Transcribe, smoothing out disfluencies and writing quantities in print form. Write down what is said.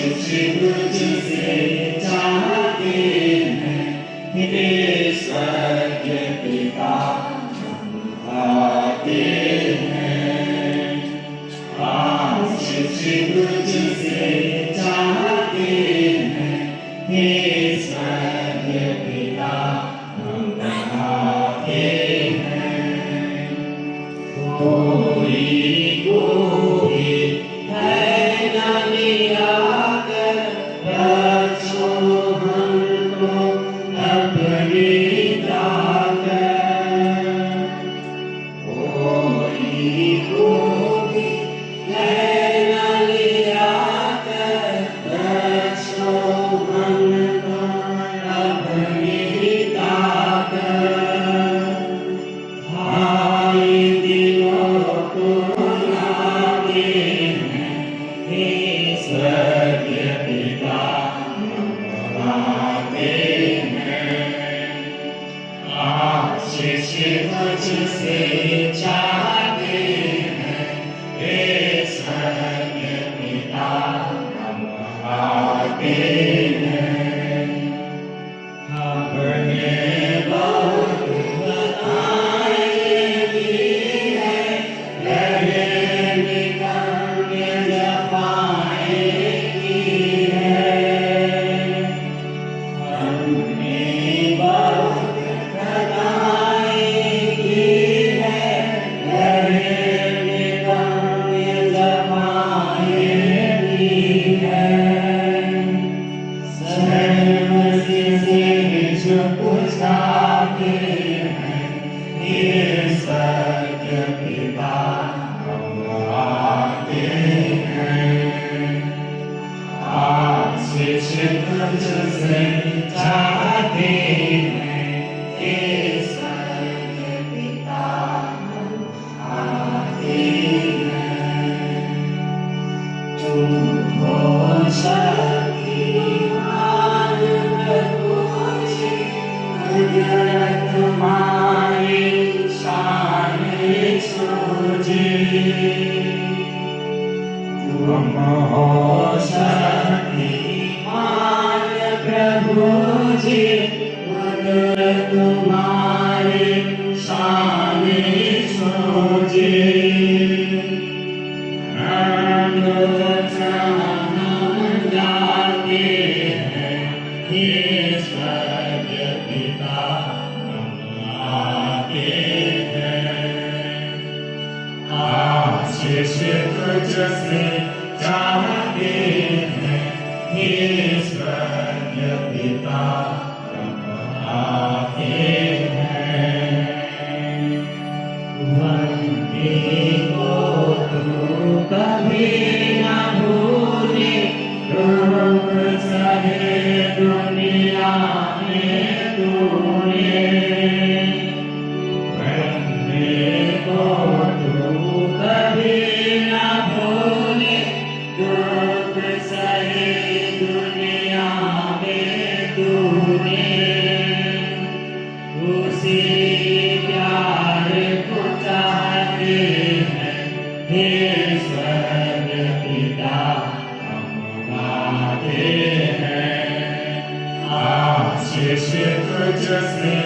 आशीष तुझसे चाहते हैं हे स्वर्गीय पिता, हम आते हैं। आशीष तुझसे चाहते हैं हे स्वर्गीय पिता, हम आते हैं। कोई है न निराकर, बख्शो हमको अपनी ताकत। कोई है न निराकर, बख्शो हमको अपनी ताकत। भाई दिलों को स्वर्गीय पिता, हम आते हैं। आशीष तुझसे चाहते हैं हे स्वर्गीय पिता, हम आते हैं। अपने बहुत बताए भी है, लगे स्वर्गीय पिता, हम आते हैं। आशीष तुझसे चाहते हैं हे स्वर्गीय पिता, हम आते हैं। तुमको शक्तिमान प्रभु जी, तुम्हारी शान सूझी। तुम हो शक्तिमान प्रभु जी, तुम्हारी शान सूझी। हम जाते हैं हे स्वर्गीय पिता, हम आते हैं। आशीष तुझसे चाहते हैं हे स्वर्गीय पिता, हम आते हैं। वंदे को तू कभी न भूले, दुख सहे दुनिया में तूने। वंदे को तू कभी न भूले, दुख सहे दुनिया में तूने। उसी प्यार को चाहते हैं हे स्वर्गीय पिता, हम आते हैं। आशीष तुझसे